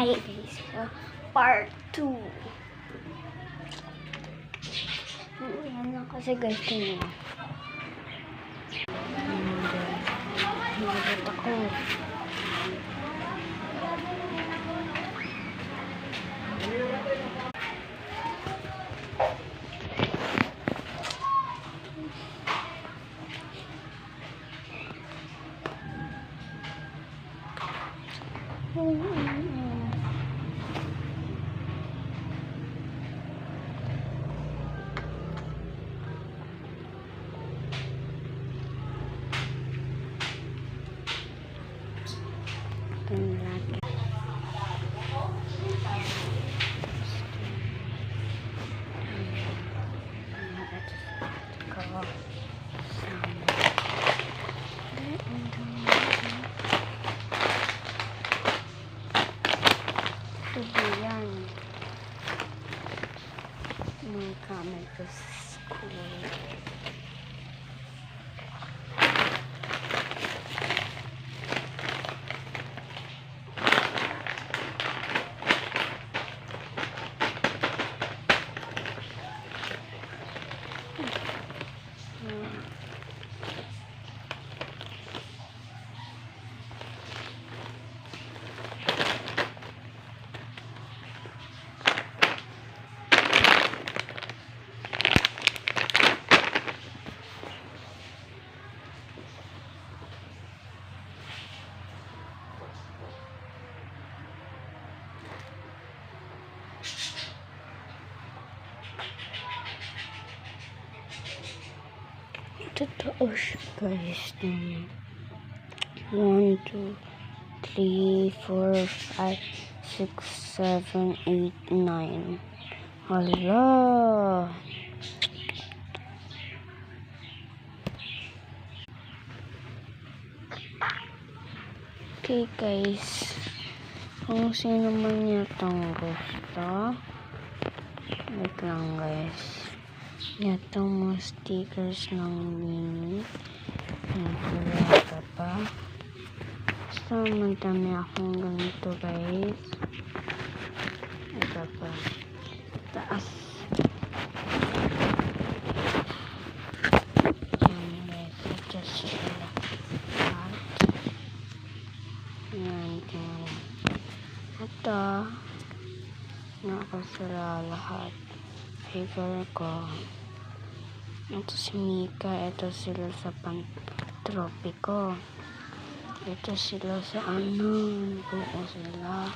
Hi guys, part 2. Yan lang kasi guys niya. Nagot ako. Yan. May kamay ko sa school. Totoo siya guys. 1, 2, 3, 4, 5, 6, 7, 8, 9. Hala. Okay guys, kung sino man yatang gusto, wait lang guys. Ito mga stickers ng mini. Wala ka pa. So, madami akong ganito guys. Ito pa. Taas. Yan guys. Adjust siya lahat. Yan. Ito. Nakasara lahat. Figure ko. Ito si Mika, ito sila sa Pantropiko. Ito sila sa buo sila.